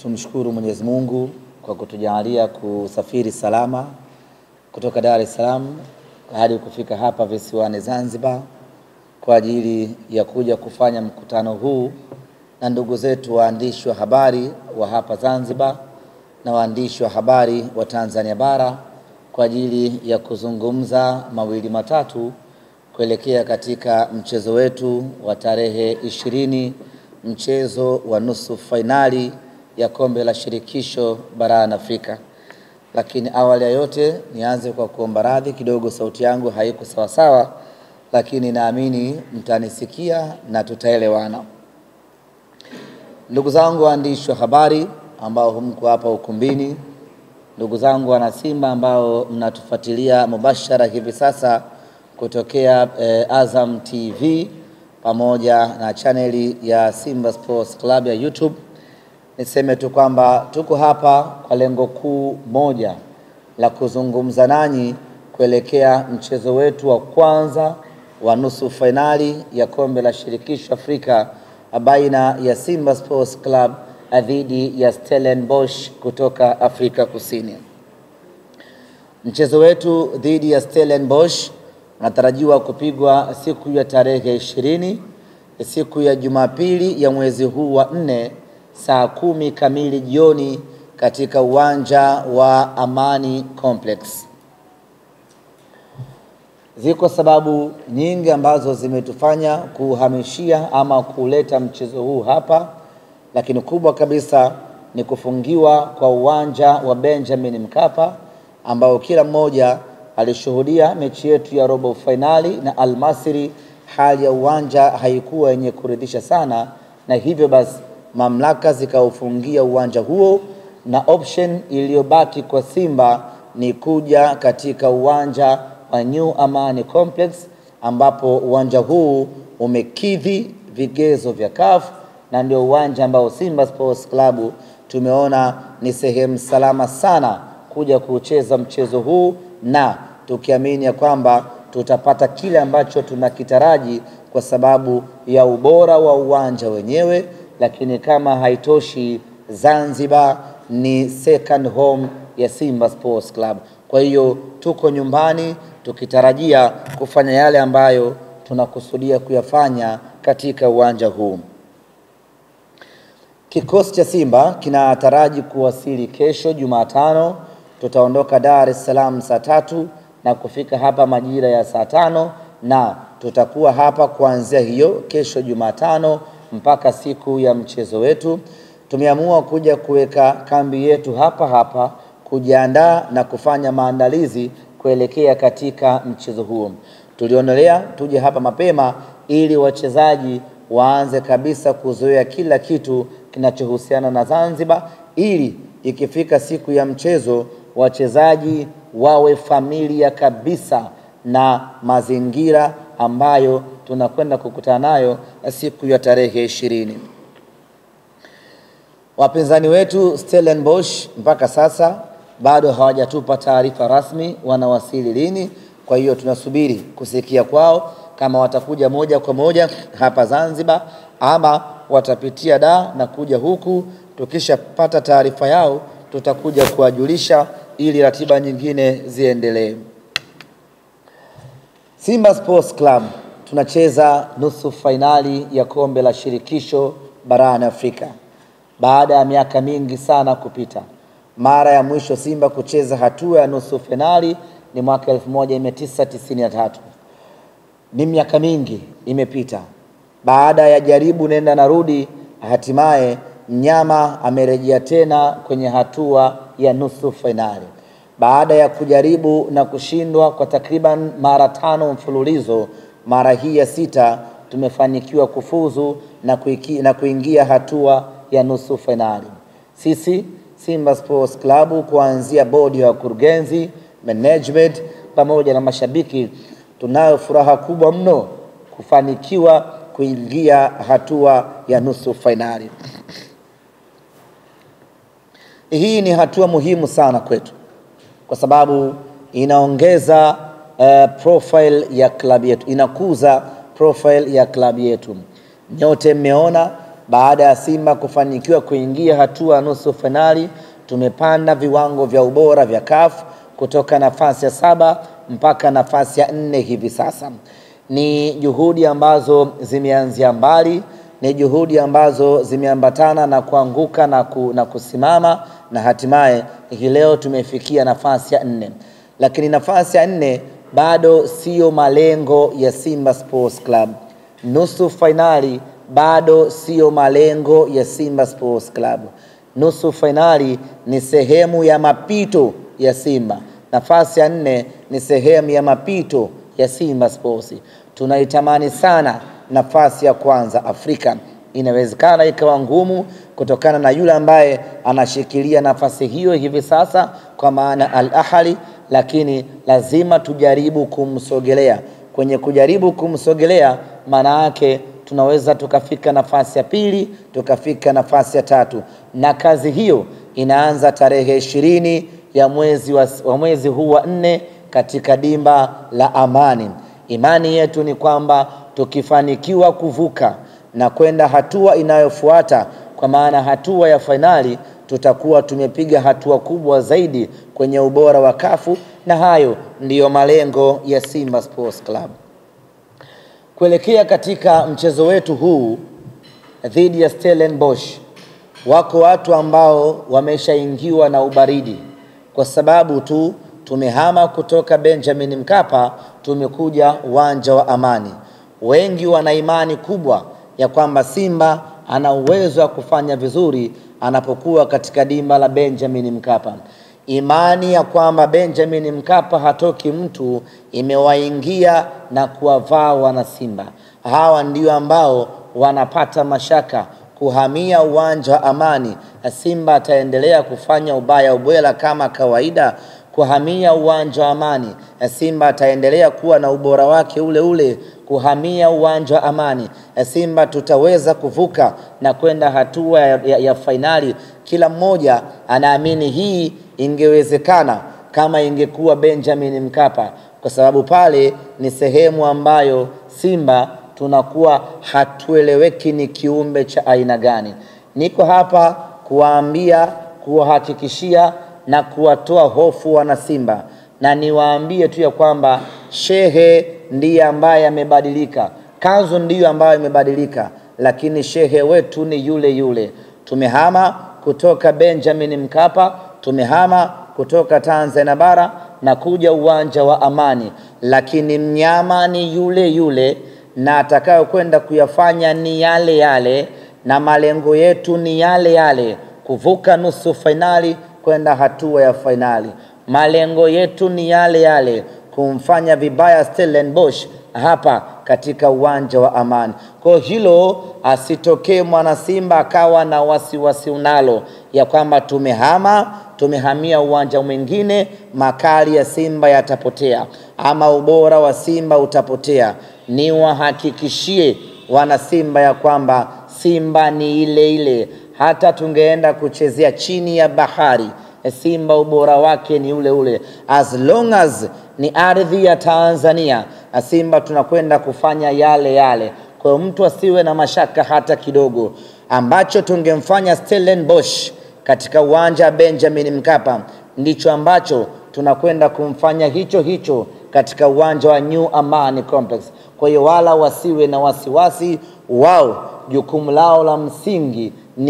Tumshukuru Mwenyezi Mungu kwa kutujalia kusafiri salama kutoka Dar es Salaam hadi kufika hapa visiwani Zanzibar kwa ajili ya kuja kufanya mkutano huu na ndugu zetu waandishi wa habari wa hapa Zanzibar na waandishi wa habari wa Tanzania bara kwa ajili ya kuzungumza mawili matatu kuelekea katika mchezo wetu wa tarehe 20, mchezo wa nusu fainali ya kombe la shirikisho barani Afrika. Lakini awali ya yote nianze kwa kuomba radhi kidogo, sauti yangu haiko sawa sawa, lakini naamini mtanisikia na tutaelewana. Ndugu zangu waandishi wa habari ambao mko hapa ukumbini, ndugu zangu wana Simba ambao mnatufuatilia mubashara hivi sasa kutokea Azam TV pamoja na chaneli ya Simba Sports Club ya YouTube, niseme tu kwamba tuko hapa kwa lengo kuu moja la kuzungumza nanyi kuelekea mchezo wetu wa kwanza wa nusu fainali ya kombe la shirikisho Afrika baina ya Simba Sports Club dhidi ya Stellenbosch kutoka Afrika Kusini. Mchezo wetu dhidi ya Stellenbosch unatarajiwa kupigwa siku ya tarehe 20, siku ya Jumapili ya mwezi huu wa 4 saa 10 kamili jioni katika uwanja wa Amani Complex. Ziko sababu nyingi ambazo zimetufanya kuhamishia ama kuleta mchezo huu hapa, lakini kubwa kabisa ni kufungiwa kwa uwanja wa Benjamin Mkapa ambao kila mmoja alishuhudia mechi yetu ya robo finali na Al Masry. Hali ya uwanja haikuwa yenye kuridhisha sana, na hivyo basi mamlaka zikaufungia uwanja huo, na option iliyobaki kwa Simba ni kuja katika uwanja wa New Amani Complex, ambapo uwanja huu umekidhi vigezo vya CAF na ndio uwanja ambao Simba Sports Club tumeona ni sehemu salama sana kuja kucheza mchezo huu, na tukiamini ya kwamba tutapata kile ambacho tunakitaraji kwa sababu ya ubora wa uwanja wenyewe. Lakini kama haitoshi, Zanzibar ni second home ya Simba Sports Club. Kwa hiyo tuko nyumbani tukitarajia kufanya yale ambayo tunakusudia kuyafanya katika uwanja huu. Kikosi cha Simba kinataraji kuwasili kesho Jumatano. Tutaondoka Dar es Salaam saa 3 na kufika hapa majira ya saa 5, na tutakuwa hapa kuanzia hiyo kesho Jumatano mpaka siku ya mchezo wetu. Tumeamua kuja kuweka kambi yetu hapa kujiandaa na kufanya maandalizi kuelekea katika mchezo huo. Tulionelea tuje hapa mapema ili wachezaji waanze kabisa kuzoea kila kitu kinachohusiana na Zanzibar, ili ikifika siku ya mchezo wachezaji wawe familia kabisa na mazingira ambayo tunakwenda kukutana nayo siku ya tarehe 20. Wapinzani wetu Stellenbosch mpaka sasa bado hawajatupa taarifa rasmi wanawasili lini. Kwa hiyo tunasubiri kusikia kwao kama watakuja moja kwa moja hapa Zanzibar ama watapitia Dar na kuja huku. Tukishapata taarifa yao tutakuja kuwajulisha ili ratiba nyingine ziendelee. Simba Sports Club tunacheza nusu fainali ya kombe la shirikisho barani Afrika baada ya miaka mingi sana kupita. Mara ya mwisho Simba kucheza hatua ya nusu fainali ni mwaka 1993. Ni miaka mingi imepita. Baada ya jaribu nenda na rudi, hatimaye mnyama amerejea tena kwenye hatua ya nusu fainali. Baada ya kujaribu na kushindwa kwa takriban mara 5 mfululizo, mara hii ya 6 tumefanikiwa kufuzu na kuingia hatua ya nusu fainali. Sisi Simba Sports Club, kuanzia bodi ya wakurugenzi, management pamoja na mashabiki, tunayo furaha kubwa mno kufanikiwa kuingia hatua ya nusu fainali. Hii ni hatua muhimu sana kwetu kwa sababu inaongeza profile ya klabu yetu, inakuza profile ya klabu yetu. Nyote mmeona baada ya Simba kufanikiwa kuingia hatua nusu finali, tumepanda viwango vya ubora vya CAF kutoka nafasi ya 7 mpaka nafasi ya 4 hivi sasa. Ni juhudi ambazo zimeanzia mbali, ni juhudi ambazo zimeambatana na kuanguka na kusimama, na hatimaye hii leo tumefikia nafasi ya 4. Lakini nafasi ya 4 bado sio malengo ya Simba Sports Club. Nusu finali bado sio malengo ya Simba Sports Club. Nusu finali ni sehemu ya mapito ya Simba. Nafasi ya 4 ni sehemu ya mapito ya Simba Sports. Tunaitamani sana nafasi ya kwanza Afrika. Inawezekana ikawa ngumu kutokana na yule ambaye anashikilia nafasi hiyo hivi sasa, kwa maana Al Ahly, lakini lazima tujaribu kumsogelea. Kwenye kujaribu kumsogelea, maana yake tunaweza tukafika nafasi ya 2, tukafika nafasi ya 3, na kazi hiyo inaanza tarehe 20 ya mwezi huu wa 4 katika dimba la Amani. Imani yetu ni kwamba tukifanikiwa kuvuka na kwenda hatua inayofuata, kwa maana hatua ya finali, tutakuwa tumepiga hatua kubwa zaidi kwenye ubora wa kafu, na hayo ndiyo malengo ya Simba Sports Club. Kuelekea katika mchezo wetu huu dhidi ya Stellenbosch, wako watu ambao wameshaingiwa na ubaridi kwa sababu tu tumehama kutoka Benjamin Mkapa tumekuja uwanja wa Amani. Wengi wana imani kubwa ya kwamba Simba ana uwezo wa kufanya vizuri anapokuwa katika dimba la Benjamin Mkapa. Imani ya kwamba Benjamin Mkapa hatoki mtu imewaingia na kuwavaa wana Simba. Hawa ndio ambao wanapata mashaka kuhamia uwanja wa Amani. Simba ataendelea kufanya ubaya ubwela kama kawaida kuhamia uwanja wa Amani? Simba ataendelea kuwa na ubora wake ule ule kuhamia uwanja wa Amani? Simba tutaweza kuvuka na kwenda hatua ya finali? Kila mmoja anaamini hii ingewezekana kama ingekuwa Benjamin Mkapa, kwa sababu pale ni sehemu ambayo Simba tunakuwa hatueleweki ni kiumbe cha aina gani. Niko hapa kuwaambia, kuwahakikishia na kuwatoa hofu wana Simba, na niwaambie tu ya kwamba shehe ndiye ambaye amebadilika, kanzu ndiyo ambayo imebadilika, lakini shehe wetu ni yule yule. Tumehama kutoka Benjamin Mkapa, tumehama kutoka Tanzania bara na kuja uwanja wa Amani, lakini mnyama ni yule yule na atakayo kwenda kuyafanya ni yale yale, na malengo yetu ni yale yale, kuvuka nusu finali kwenda hatua ya finali. Malengo yetu ni yale yale, kumfanya vibaya Stellenbosch hapa katika uwanja wa Amani. Kwa hilo asitokee mwana Simba akawa na wasiwasi unalo ya kwamba tumehamia uwanja mwingine, makali ya Simba yatapotea ama ubora wa Simba utapotea. Ni wahakikishie wana Simba ya kwamba Simba ni ile ile. Hata tungeenda kuchezea chini ya bahari, Simba ubora wake ni ule ule. As long as ni ardhi ya Tanzania, Simba tunakwenda kufanya yale yale. Kwa hiyo mtu asiwe na mashaka hata kidogo. Ambacho tungemfanya Stellenbosch katika uwanja Benjamin Mkapa ndicho ambacho tunakwenda kumfanya hicho katika uwanja wa New Amani Complex. Kwa hiyo wala wasiwe na wasiwasi, wao jukumu lao la msingi